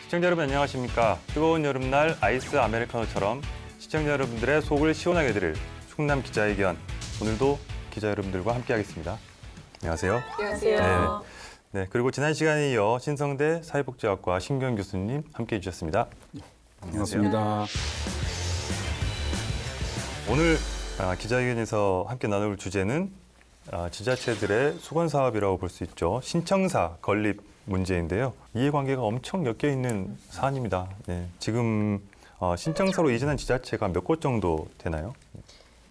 시청자 여러분 안녕하십니까? 뜨거운 여름날 아이스 아메리카노처럼 시청자 여러분들의 속을 시원하게 드릴 충남 기자회견. 오늘도 기자 여러분들과 함께하겠습니다. 안녕하세요. 안녕하세요. 네, 그리고 지난 시간에 이어 신성대 사회복지학과 신경 교수님 함께해 주셨습니다. 반갑습니다. 오늘 기자회견에서 함께 나눌 주제는 지자체들의 수건 사업이라고 볼 수 있죠. 신청사 건립 문제인데요. 이해관계가 엄청 엮여 있는 사안입니다. 네, 지금 신청사로 이전한 지자체가 몇 곳 정도 되나요?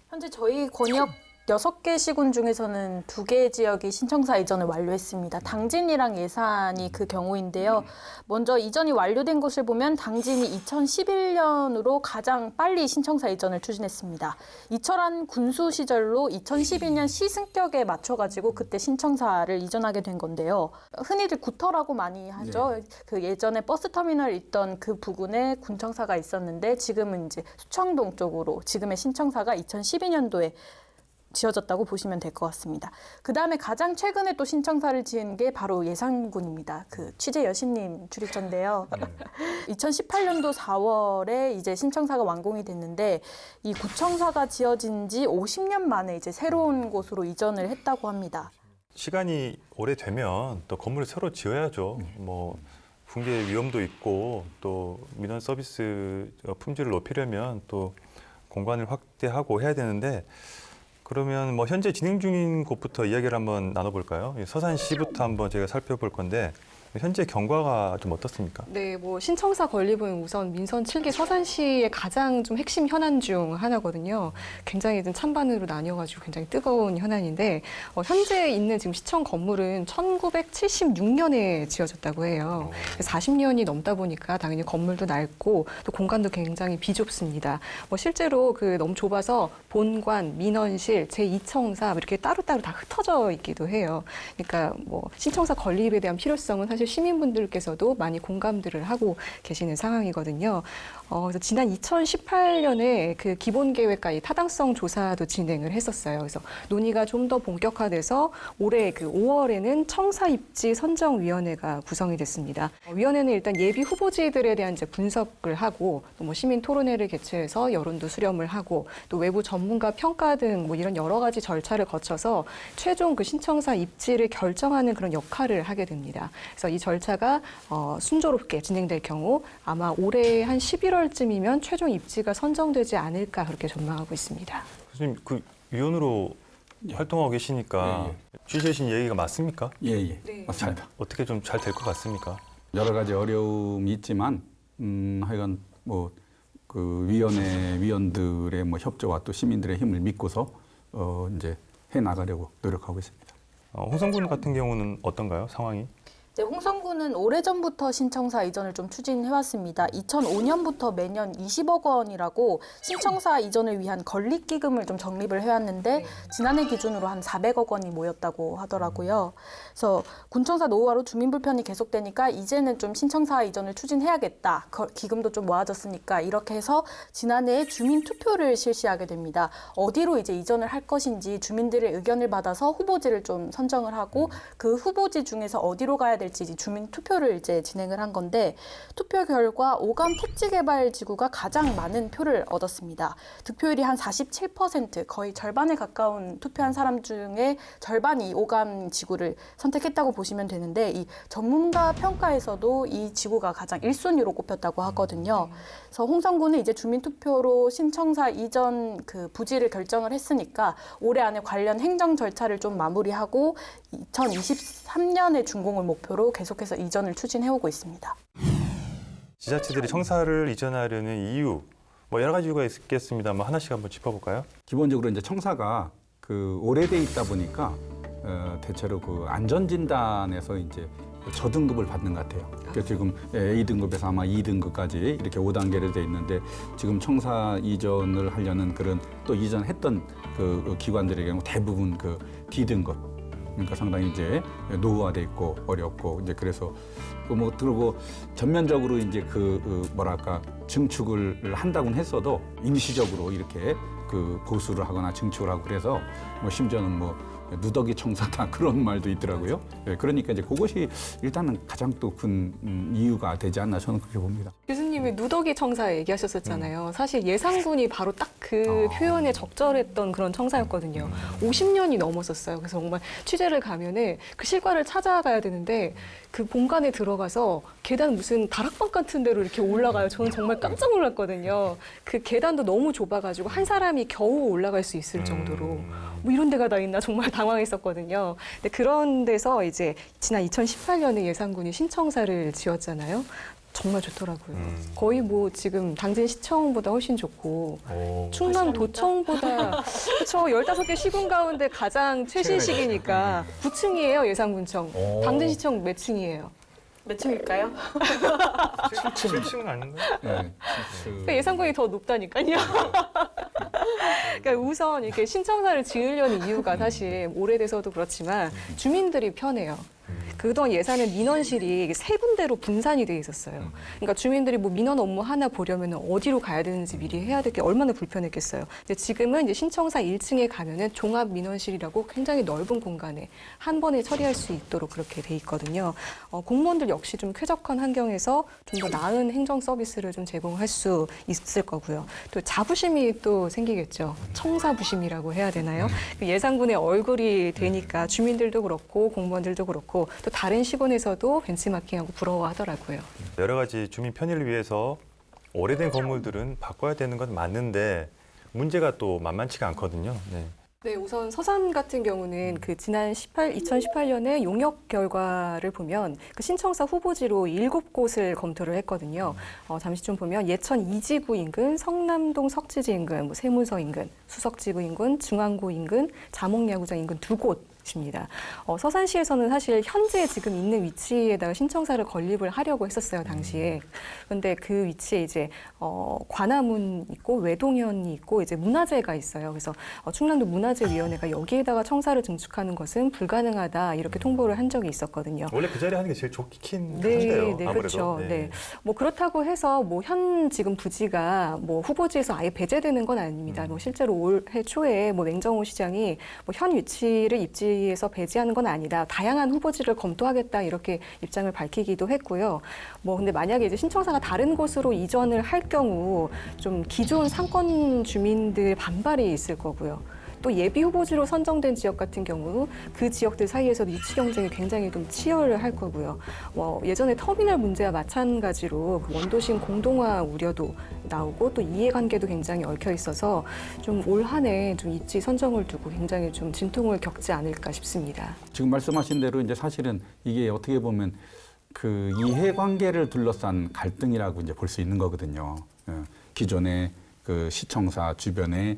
현재 저희 권역 6개 시군 중에서는 2개 지역이 신청사 이전을 완료했습니다. 당진이랑 예산이 그 경우인데요. 먼저 이전이 완료된 것을 보면 당진이 2011년으로 가장 빨리 신청사 이전을 추진했습니다. 이철한 군수 시절로 2012년 시승격에 맞춰가지고 그때 신청사를 이전하게 된 건데요. 흔히들 구터라고 많이 하죠. 네. 그 예전에 버스터미널 있던 그 부근에 군청사가 있었는데 지금은 이제 수청동 쪽으로 지금의 신청사가 2012년도에 지어졌다고 보시면 될 것 같습니다. 그 다음에 가장 최근에 또 신청사를 지은 게 바로 예산군입니다. 그 취재 여신님 출입처인데요. 2018년도 4월에 이제 신청사가 완공이 됐는데 이 구청사가 지어진 지 50년 만에 이제 새로운 곳으로 이전을 했다고 합니다. 시간이 오래되면 또 건물을 새로 지어야죠. 뭐 붕괴 위험도 있고 또 민원 서비스 품질을 높이려면 또 공간을 확대하고 해야 되는데 그러면 뭐 현재 진행 중인 곳부터 이야기를 한번 나눠볼까요? 서산시부터 한번 제가 살펴볼 건데 현재 경과가 좀 어떻습니까? 네, 뭐 신청사 건립은 우선 민선 7기 서산시의 가장 좀 핵심 현안 중 하나거든요. 굉장히 좀 찬반으로 나뉘어가지고 굉장히 뜨거운 현안인데 현재 있는 지금 시청 건물은 1976년에 지어졌다고 해요. 40년이 넘다 보니까 당연히 건물도 낡고 또 공간도 굉장히 비좁습니다. 실제로 그 너무 좁아서 본관, 민원실, 제2청사 이렇게 따로따로 다 흩어져 있기도 해요. 그러니까 뭐 신청사 건립에 대한 필요성은 사실 시민분들께서도 많이 공감들을 하고 계시는 상황이거든요. 그래서 지난 2018년에 그 기본계획과 이 타당성 조사도 진행을 했었어요. 그래서 논의가 좀 더 본격화돼서 올해 그 5월에는 청사 입지 선정위원회가 구성이 됐습니다. 위원회는 일단 예비 후보지들에 대한 이제 분석을 하고 또 뭐 시민 토론회를 개최해서 여론도 수렴을 하고 또 외부 전문가 평가 등 뭐 이런 여러 가지 절차를 거쳐서 최종 그 신청사 입지를 결정하는 그런 역할을 하게 됩니다. 그래서 이 절차가 순조롭게 진행될 경우 아마 올해 한 11월쯤이면 최종 입지가 선정되지 않을까 그렇게 전망하고 있습니다. 교수님 그 위원으로 활동하고 계시니까 취재하신 얘기가 맞습니까? 예, 네. 맞습니다. 어떻게 좀 잘 될 것 같습니까? 여러 가지 어려움이 있지만 하여간 뭐 그 위원들의 뭐 협조와 또 시민들의 힘을 믿고서 이제 해 나가려고 노력하고 있습니다. 홍성군 같은 경우는 어떤가요? 상황이? 네, 홍성군은 오래전부터 신청사 이전을 좀 추진해왔습니다. 2005년부터 매년 20억 원이라고 신청사 이전을 위한 건립기금을 좀 적립을 해왔는데 지난해 기준으로 한 400억 원이 모였다고 하더라고요. 그래서 군청사 노후화로 주민 불편이 계속되니까 이제는 좀 신청사 이전을 추진해야겠다. 기금도 좀 모아졌으니까 이렇게 해서 지난해에 주민 투표를 실시하게 됩니다. 어디로 이제 이전을 할 것인지 주민들의 의견을 받아서 후보지를 좀 선정을 하고 그 후보지 중에서 어디로 가야 될지 주민 투표를 이제 진행을 한 건데 투표 결과 오감 택지개발지구가 가장 많은 표를 얻었습니다. 득표율이 한 47%, 거의 절반에 가까운 투표한 사람 중에 절반이 오감 지구를 선택했다고 보시면 되는데 이 전문가 평가에서도 이 지구가 가장 1순위로 꼽혔다고 하거든요. 그래서 홍성군은 이제 주민 투표로 신청사 이전 그 부지를 결정을 했으니까 올해 안에 관련 행정 절차를 좀 마무리하고 2023년에 준공을 목표로 계속해서 이전을 추진해오고 있습니다. 지자체들이 청사를 이전하려는 이유, 뭐 여러 가지 이유가 있겠습니다만 하나씩 한번 짚어볼까요? 기본적으로 이제 청사가 그 오래돼 있다 보니까 대체로 그 안전진단에서 이제 저등급을 받는 것 같아요. 그래서 지금 A등급에서 아마 2등급까지 이렇게 5단계로 돼 있는데 지금 청사 이전을 하려는 그런 또 이전했던 그 기관들의 경우 대부분 그 D등급. 그러니까 상당히 이제 노후화돼 있고 어렵고 이제 그래서 뭐 그리고 전면적으로 이제 뭐랄까 증축을 한다고는 했어도 임시적으로 이렇게 그 보수를 하거나 증축을 하고 그래서 뭐 심지어는 뭐 누더기 청사다 그런 말도 있더라고요. 예, 그러니까 이제 그것이 일단은 가장 또 큰 이유가 되지 않나 저는 그렇게 봅니다. 교수님이 누더기 청사 얘기하셨었잖아요. 사실 예산군이 바로 딱 그 표현에 적절했던 그런 청사였거든요. 50년이 넘었었어요. 그래서 정말 취재를 가면은 그 실과를 찾아가야 되는데 그 본관에 들어가서 계단 무슨 다락방 같은 데로 이렇게 올라가요. 저는 정말 깜짝 놀랐거든요. 그 계단도 너무 좁아가지고 한 사람이 겨우 올라갈 수 있을 정도로 뭐 이런 데가 다 있나 정말 당황했었거든요. 근데 그런 데서 이제 지난 2018년에 예산군이 신청사를 지었잖아요. 정말 좋더라고요. 거의 뭐 지금 당진 시청보다 훨씬 좋고 충남 도청보다 그렇죠. 15개 시군 가운데 가장 최신식이니까 9층이에요. 예산군청. 당진 시청 몇 층이에요? 몇 층일까요? 7층 아닌가요? 네. 그러니까 예산군이 더 높다니까요. 그러니까 우선 이렇게 신청사를 지으려는 이유가 사실 오래돼서도 그렇지만 주민들이 편해요. 그동안 예산은 민원실이 세 군데로 분산이 돼 있었어요. 그러니까 주민들이 뭐 민원 업무 하나 보려면 어디로 가야 되는지 미리 해야 될 게 얼마나 불편했겠어요. 근데 지금은 이제 신청사 1층에 가면은 종합 민원실이라고 굉장히 넓은 공간에 한 번에 처리할 수 있도록 그렇게 돼 있거든요. 공무원들 역시 좀 쾌적한 환경에서 좀 더 나은 행정 서비스를 좀 제공할 수 있을 거고요. 또 자부심이 또 생기겠죠. 청사부심이라고 해야 되나요? 예산군의 얼굴이 되니까 주민들도 그렇고 공무원들도 그렇고 또 다른 시군에서도 벤치마킹하고 부러워하더라고요. 여러 가지 주민 편의를 위해서 오래된 건물들은 바꿔야 되는 건 맞는데 문제가 또 만만치가 않거든요. 네. 네, 우선 서산 같은 경우는 그 지난 2018년에 용역 결과를 보면 그 신청사 후보지로 7곳을 검토를 했거든요. 잠시 좀 보면 예천 이지구 인근, 성남동 석지지 인근, 뭐 세문서 인근, 수석지구 인근, 중앙구 인근, 자목야구장 인근 2곳. 입니다. 서산시에서는 사실 현재 지금 있는 위치에다가 신청사를 건립을 하려고 했었어요, 당시에. 그런데 그 위치에 이제 관아문 있고 외동현이 있고 이제 문화재가 있어요. 그래서 충남도 문화재위원회가 여기에다가 청사를 증축하는 것은 불가능하다 이렇게 통보를 한 적이 있었거든요. 원래 그 자리에 하는 게 제일 좋긴 네, 한데요. 네, 아무래도. 그렇죠. 네. 뭐 그렇다고 해서 뭐 현 지금 부지가 뭐 후보지에서 아예 배제되는 건 아닙니다. 뭐 실제로 올해 초에 뭐 맹정호 시장이 뭐 현 위치를 입지에서 배제하는 건 아니다. 다양한 후보지를 검토하겠다 이렇게 입장을 밝히기도 했고요. 뭐 근데 만약에 이제 신청사가 다른 곳으로 이전을 할 경우 좀 기존 상권 주민들 반발이 있을 거고요. 또 예비 후보지로 선정된 지역 같은 경우 그 지역들 사이에서도 유치 경쟁이 굉장히 좀 치열할 거고요. 예전에 터미널 문제와 마찬가지로 그 원도심 공동화 우려도 나오고 또 이해관계도 굉장히 얽혀 있어서 좀 올 한 해 좀 입지 선정을 두고 굉장히 좀 진통을 겪지 않을까 싶습니다. 지금 말씀하신 대로 이제 사실은 이게 어떻게 보면 그 이해관계를 둘러싼 갈등이라고 이제 볼 수 있는 거거든요. 기존의 그 시청사 주변에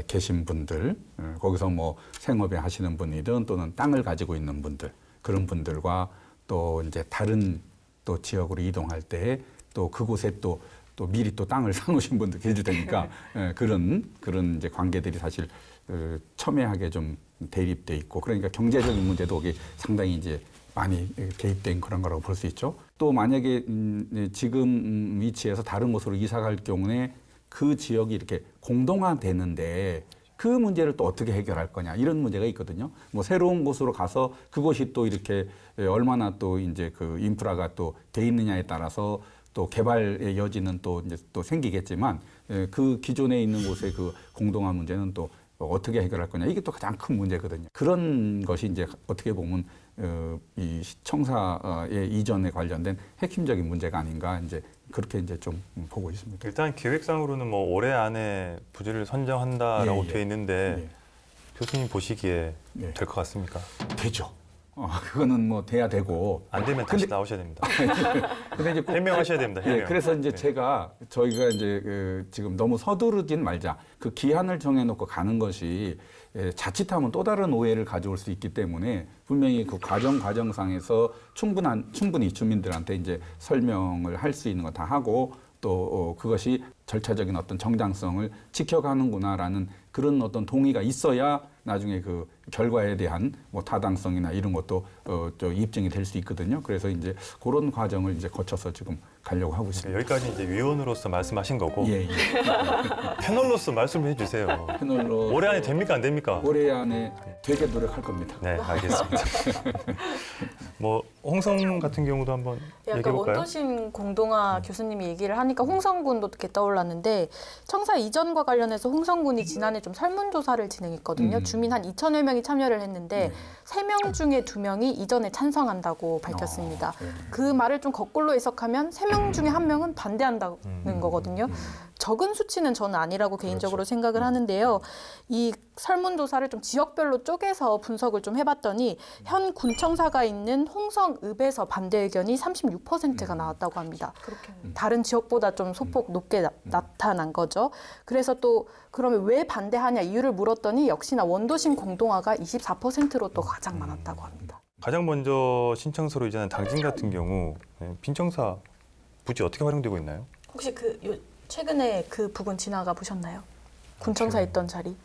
계신 분들, 거기서 뭐 생업에 하시는 분이든 또는 땅을 가지고 있는 분들, 그런 분들과 또 이제 다른 또 지역으로 이동할 때 또 그곳에 또 미리 또 땅을 사놓으신 분들 계실 테니까 그런 이제 관계들이 사실 첨예하게 좀 대립돼 있고 그러니까 경제적인 문제도 거기 상당히 이제 많이 개입된 그런 거라고 볼 수 있죠. 또 만약에 지금 위치에서 다른 곳으로 이사 갈 경우에 그 지역이 이렇게 공동화되는데 그 문제를 또 어떻게 해결할 거냐 이런 문제가 있거든요. 뭐 새로운 곳으로 가서 그곳이 또 이렇게 얼마나 또 이제 그 인프라가 또 돼 있느냐에 따라서 또 개발의 여지는 또 이제 또 생기겠지만 그 기존에 있는 곳의 그 공동화 문제는 또 어떻게 해결할 거냐 이게 또 가장 큰 문제거든요. 그런 것이 이제 어떻게 보면 이 시청사의 이전에 관련된 핵심적인 문제가 아닌가 이제 그렇게 이제 좀 보고 있습니다. 일단 계획상으로는 뭐 올해 안에 부지를 선정한다라고 예, 예. 돼 있는데 예. 교수님 보시기에 예. 될 것 같습니까? 되죠. 그거는 뭐 돼야 되고. 안 되면 다시 나오셔야 됩니다. 근데 이제 꼭 해명하셔야 됩니다. 해명. 예, 그래서 이제 네. 저희가 이제 지금 너무 서두르진 말자. 그 기한을 정해놓고 가는 것이 자칫하면 또 다른 오해를 가져올 수 있기 때문에 분명히 그 과정상에서 충분히 주민들한테 이제 설명을 할 수 있는 거 다 하고 또 그것이 절차적인 어떤 정당성을 지켜가는구나라는 그런 어떤 동의가 있어야 나중에 그 결과에 대한 뭐 타당성이나 이런 것도 입증이 될 수 있거든요. 그래서 이제 그런 과정을 이제 거쳐서 지금 가려고 하고 있습니다. 여기까지 이제 위원으로서 말씀하신 거고 예, 예. 패널로서 말씀해 주세요. 패널로 올해 안에 됩니까 안 됩니까? 올해 안에 되게 노력할 겁니다. 네, 알겠습니다. 뭐 홍성 같은 경우도 한번 얘기해 약간 볼까요? 원도심 공동화 교수님이 얘기를 하니까 홍성군도 이렇게 떠올랐는데 청사 이전과 관련해서 홍성군이 지난해 좀 설문조사를 진행했거든요. 주민 한 2,000여 명이 참여를 했는데 3명 중에 2명이 이전에 찬성한다고 밝혔습니다. 그 말을 좀 거꾸로 해석하면 3명 중에 1명은 반대한다는 거거든요. 적은 수치는 저는 아니라고 개인적으로 생각을 하는데요. 이 설문조사를 좀 지역별로 쪼개서 분석을 좀 해봤더니 현 군청사가 있는 홍성읍에서 반대 의견이 36%가 나왔다고 합니다. 다른 지역보다 좀 소폭 높게 나타난 거죠. 그래서 또 그러면 왜 반대하냐 이유를 물었더니 역시나 원도심 공동화가 24%로 또 가장 많았다고 합니다. 가장 먼저 신청서로 이전한 당진 같은 경우 빈청사 부지 어떻게 활용되고 있나요? 혹시 최근에 그 부근 지나가 보셨나요? 군청사 있던 자리.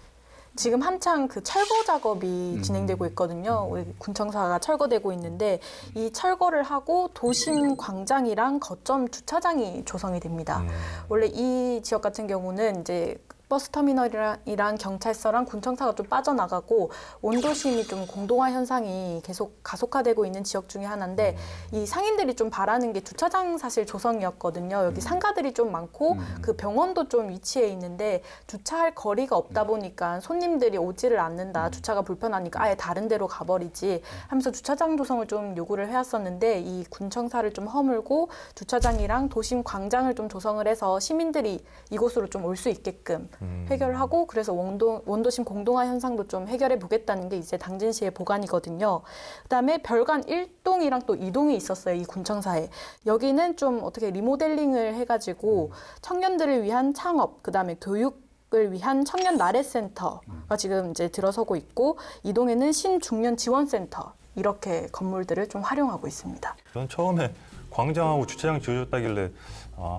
지금 한창 그 철거 작업이 진행되고 있거든요. 우리 군청사가 철거되고 있는데 이 철거를 하고 도심 광장이랑 거점 주차장이 조성이 됩니다. 원래 이 지역 같은 경우는 이제 버스터미널이랑 경찰서랑 군청사가 좀 빠져나가고 원도심이 좀 공동화 현상이 계속 가속화되고 있는 지역 중에 하나인데 이 상인들이 좀 바라는 게 주차장 사실 조성이었거든요. 여기 상가들이 좀 많고 그 병원도 좀 위치해 있는데 주차할 거리가 없다 보니까 손님들이 오지를 않는다. 주차가 불편하니까 아예 다른 데로 가버리지 하면서 주차장 조성을 좀 요구를 해왔었는데 이 군청사를 좀 허물고 주차장이랑 도심 광장을 좀 조성을 해서 시민들이 이곳으로 좀 올 수 있게끔 해결하고 그래서 원도심 공동화 현상도 좀 해결해 보겠다는 게 이제 당진시의 보관이거든요. 그다음에 별관 1동이랑 또 2동이 있었어요. 이 군청사에. 여기는 좀 어떻게 리모델링을 해가지고 청년들을 위한 창업, 그다음에 교육을 위한 청년 나래센터가 지금 이제 들어서고 있고 이동에는 신중년 지원센터 이렇게 건물들을 좀 활용하고 있습니다. 저는 처음에 광장하고 주차장 지어줬다길래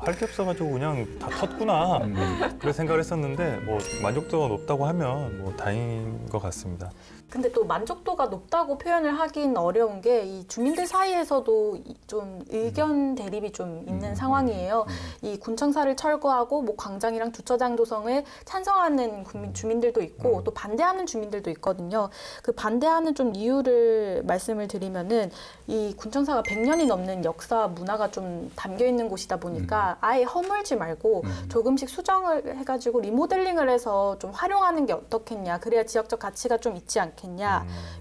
할 게 없어가지고 그냥 다 텄구나 그런 생각을 했었는데 뭐 만족도가 높다고 하면 뭐 다행인 것 같습니다. 근데 또 만족도가 높다고 표현을 하긴 어려운 게 이 주민들 사이에서도 좀 의견 대립이 좀 있는 상황이에요. 이 군청사를 철거하고 뭐 광장이랑 주차장 조성에 찬성하는 주민들도 있고 또 반대하는 주민들도 있거든요. 그 반대하는 좀 이유를 말씀을 드리면은 이 군청사가 100년이 넘는 역사 문화가 좀 담겨 있는 곳이다 보니까 아예 허물지 말고 조금씩 수정을 해가지고 리모델링을 해서 좀 활용하는 게 어떻겠냐. 그래야 지역적 가치가 좀 있지 않겠냐.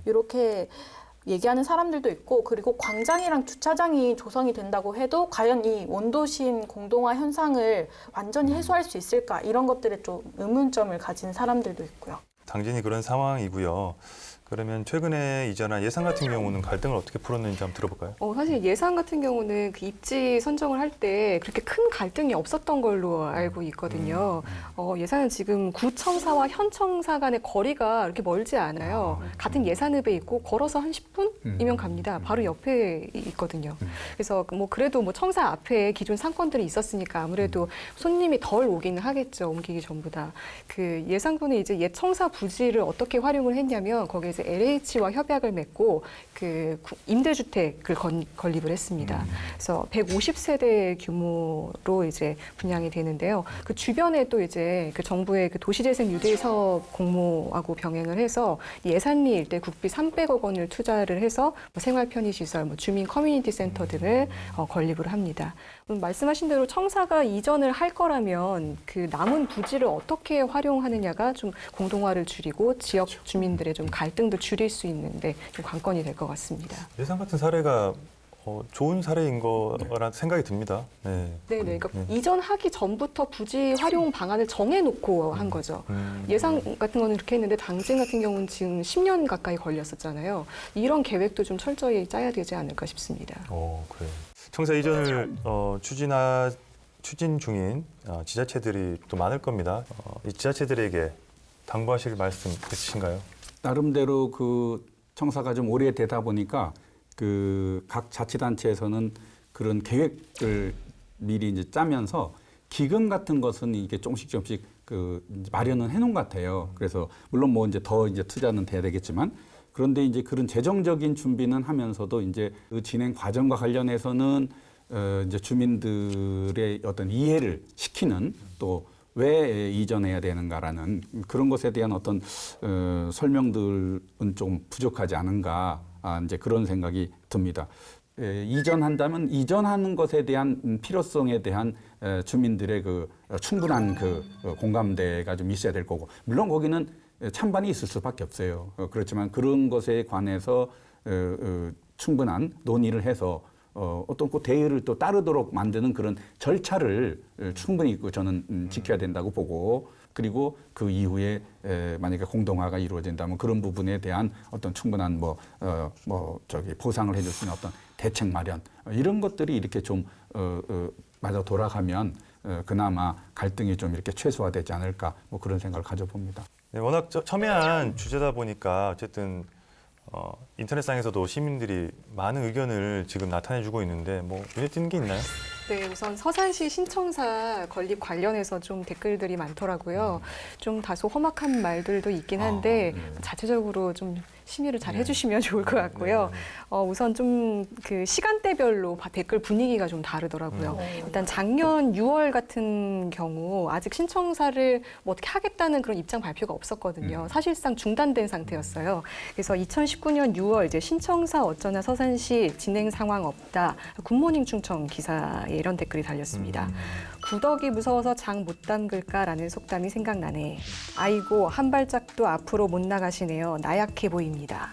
이렇게 얘기하는 사람들도 있고 그리고 광장이랑 주차장이 조성이 된다고 해도 과연 이 원도심 공동화 현상을 완전히 해소할 수 있을까 이런 것들에 좀 의문점을 가진 사람들도 있고요. 당진이 그런 상황이고요. 그러면 최근에 이전한 예산 같은 경우는 갈등을 어떻게 풀었는지 한번 들어볼까요? 사실 예산 같은 경우는 그 입지 선정을 할 때 그렇게 큰 갈등이 없었던 걸로 알고 있거든요. 예산은 지금 구청사와 현청사 간의 거리가 그렇게 멀지 않아요. 같은 예산읍에 있고 걸어서 한 10분이면 갑니다. 바로 옆에 있거든요. 그래서 뭐 그래도 뭐 청사 앞에 기존 상권들이 있었으니까 아무래도 손님이 덜 오기는 하겠죠. 옮기기 전보다. 그 예산군은 이제 옛 청사 부지를 어떻게 활용을 했냐면 거기에 이제 LH와 협약을 맺고 그 임대주택을 건립을 했습니다. 그래서 150세대 규모로 이제 분양이 되는데요. 그 주변에 또 이제 그 정부의 그 도시재생 뉴딜 사업 공모하고 병행을 해서 예산리 일대 국비 300억 원을 투자를 해서 뭐 생활 편의시설, 뭐 주민 커뮤니티 센터 등을 건립을 합니다. 말씀하신 대로 청사가 이전을 할 거라면 그 남은 부지를 어떻게 활용하느냐가 좀 공동화를 줄이고 지역 주민들의 좀 갈등도 줄일 수 있는데 좀 관건이 될 것 같습니다. 예산 같은 사례가 좋은 사례인 거란 생각이 듭니다. 네. 네네. 그러니까 이전하기 전부터 부지 활용 방안을 정해놓고 한 거죠. 예산 같은 거는 그렇게 했는데 당진 같은 경우는 지금 10년 가까이 걸렸었잖아요. 이런 계획도 좀 철저히 짜야 되지 않을까 싶습니다. 그래요. 청사 이전을 추진 중인 지자체들이 또 많을 겁니다. 이 지자체들에게 당부하실 말씀 있으신가요? 나름대로 그 청사가 좀 오래되다 보니까 그 각 자치단체에서는 그런 계획을 미리 이제 짜면서 기금 같은 것은 이게 조금씩 그 마련은 해놓은 것 같아요. 그래서 물론 뭐 이제 더 이제 투자는 돼야 되겠지만 그런데 이제 그런 재정적인 준비는 하면서도 이제 그 진행 과정과 관련해서는 이제 주민들의 어떤 이해를 시키는 또 왜 이전해야 되는가라는 그런 것에 대한 어떤 설명들은 좀 부족하지 않은가 이제 그런 생각이 듭니다. 이전한다면 이전하는 것에 대한 필요성에 대한 주민들의 그 충분한 그 공감대가 좀 있어야 될 거고 물론 거기는 찬반이 있을 수밖에 없어요. 그렇지만 그런 것에 관해서 충분한 논의를 해서 어떤 그 대의를 또 따르도록 만드는 그런 절차를 충분히 저는 지켜야 된다고 보고 그리고 그 이후에 만약에 공동화가 이루어진다면 그런 부분에 대한 어떤 충분한 보상을 해줄 수 있는 어떤 대책 마련 이런 것들이 이렇게 좀 맞아 돌아가면 그나마 갈등이 좀 이렇게 최소화되지 않을까 뭐 그런 생각을 가져봅니다. 네, 워낙 첨예한 주제다 보니까 어쨌든 인터넷상에서도 시민들이 많은 의견을 지금 나타내주고 있는데 뭐 눈에 띄는 게 있나요? 네, 우선 서산시 신청사 건립 관련해서 좀 댓글들이 많더라고요. 좀 다소 험악한 말들도 있긴 한데 자체적으로 좀 심의를 잘 해주시면 좋을 것 같고요. 우선 좀 그 시간대별로 댓글 분위기가 좀 다르더라고요. 일단 작년 6월 같은 경우 아직 신청사를 뭐 어떻게 하겠다는 그런 입장 발표가 없었거든요. 사실상 중단된 상태였어요. 그래서 2019년 6월 이제 신청사 어쩌나 서산시 진행 상황 없다. 굿모닝 충청 기사에 이런 댓글이 달렸습니다. 구덕이 무서워서 장 못 담글까라는 속담이 생각나네. 아이고 한 발짝도 앞으로 못 나가시네요. 나약해 보입니다.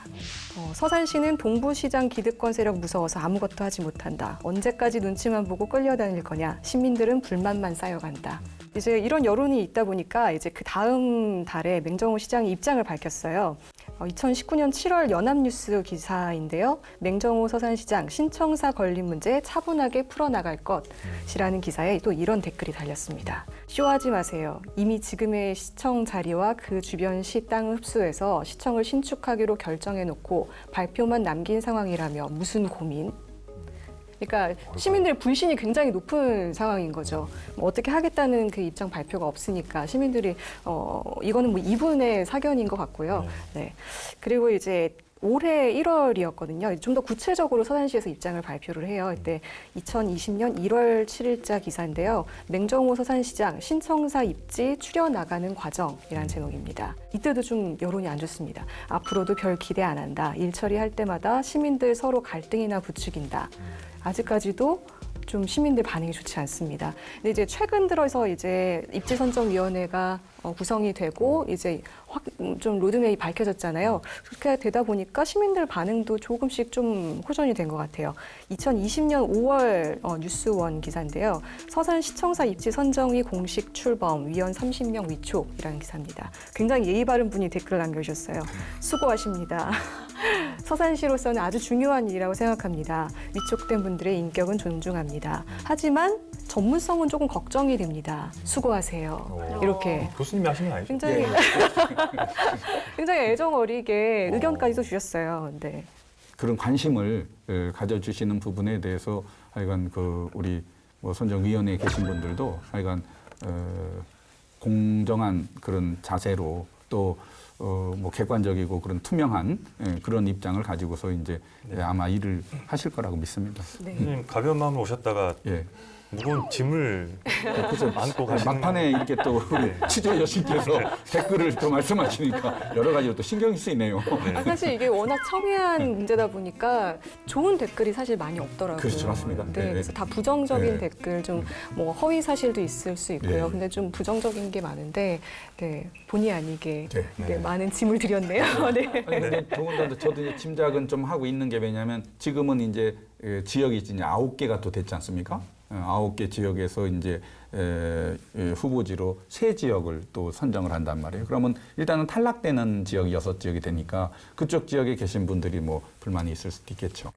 서산시는 동부시장 기득권 세력 무서워서 아무것도 하지 못한다. 언제까지 눈치만 보고 끌려다닐 거냐. 시민들은 불만만 쌓여간다. 이제 이런 여론이 있다 보니까 이제 그 다음 달에 맹정호 시장이 입장을 밝혔어요. 2019년 7월 연합뉴스 기사인데요. 맹정호 서산시장 신청사 건립 문제 차분하게 풀어나갈 것이라는 기사에 또 이런 댓글이 달렸습니다. 쇼하지 마세요. 이미 지금의 시청 자리와 그 주변 시 땅을 흡수해서 시청을 신축하기로 결정해놓고 발표만 남긴 상황이라며 무슨 고민? 그러니까 시민들의 불신이 굉장히 높은 상황인 거죠. 뭐 어떻게 하겠다는 그 입장 발표가 없으니까 시민들이 이거는 뭐 이분의 사견인 것 같고요. 네. 그리고 이제 올해 1월이었거든요. 좀 더 구체적으로 서산시에서 입장을 발표를 해요. 이때 2020년 1월 7일자 기사인데요. 맹정호 서산시장 신청사 입지 추려 나가는 과정이라는 제목입니다. 이때도 좀 여론이 안 좋습니다. 앞으로도 별 기대 안 한다. 일 처리할 때마다 시민들 서로 갈등이나 부추긴다. 아직까지도 좀 시민들 반응이 좋지 않습니다. 근데 이제 최근 들어서 이제 입지선정위원회가 구성이 되고 이제 좀 로드맵이 밝혀졌잖아요. 그렇게 되다 보니까 시민들 반응도 조금씩 좀 호전이 된 것 같아요. 2020년 5월 뉴스원 기사인데요. 서산시청사 입지 선정위 공식 출범 위원 30명 위촉이라는 기사입니다. 굉장히 예의 바른 분이 댓글을 남겨주셨어요. 수고하십니다. 서산시로서는 아주 중요한 일이라고 생각합니다. 위촉된 분들의 인격은 존중합니다. 하지만 전문성은 조금 걱정이 됩니다. 수고하세요. 이렇게 교수님이 하시는 거 아니죠? 굉장히 굉장히 애정 어리게 의견까지도 주셨어요. 네. 그런 관심을 가져주시는 부분에 대해서 하여간 우리 선정위원회에 계신 분들도 하여간 공정한 그런 자세로 또 객관적이고 그런 투명한 그런 입장을 가지고서 이제 아마 일을 하실 거라고 믿습니다. 네. 교수님 가벼운 마음으로 오셨다가 무거운 짐을 안고 가시는 막판에 이렇게 또 우리 취재 여신께서 댓글을 또 말씀하시니까 여러 가지로 또 신경이 쓰이네요. 사실 이게 워낙 첨예한 문제다 보니까 좋은 댓글이 사실 많이 없더라고요. 그렇죠, 맞습니다. 네, 그래서 다 부정적인 네. 댓글, 좀 뭐 허위 사실도 있을 수 있고요. 네. 근데 좀 부정적인 게 많은데, 네, 본의 아니게 네. 많은 짐을 드렸네요. 네. 아니 근데 더군다나 저도 이제 짐작은 좀 하고 있는 게 왜냐하면 지금은 이제 지역이 이제 9개가 또 됐지 않습니까? 9개 지역에서 이제 후보지로 3지역을 또 선정을 한단 말이에요. 그러면 일단은 탈락되는 지역이 6지역이 되니까 그쪽 지역에 계신 분들이 뭐 불만이 있을 수도 있겠죠.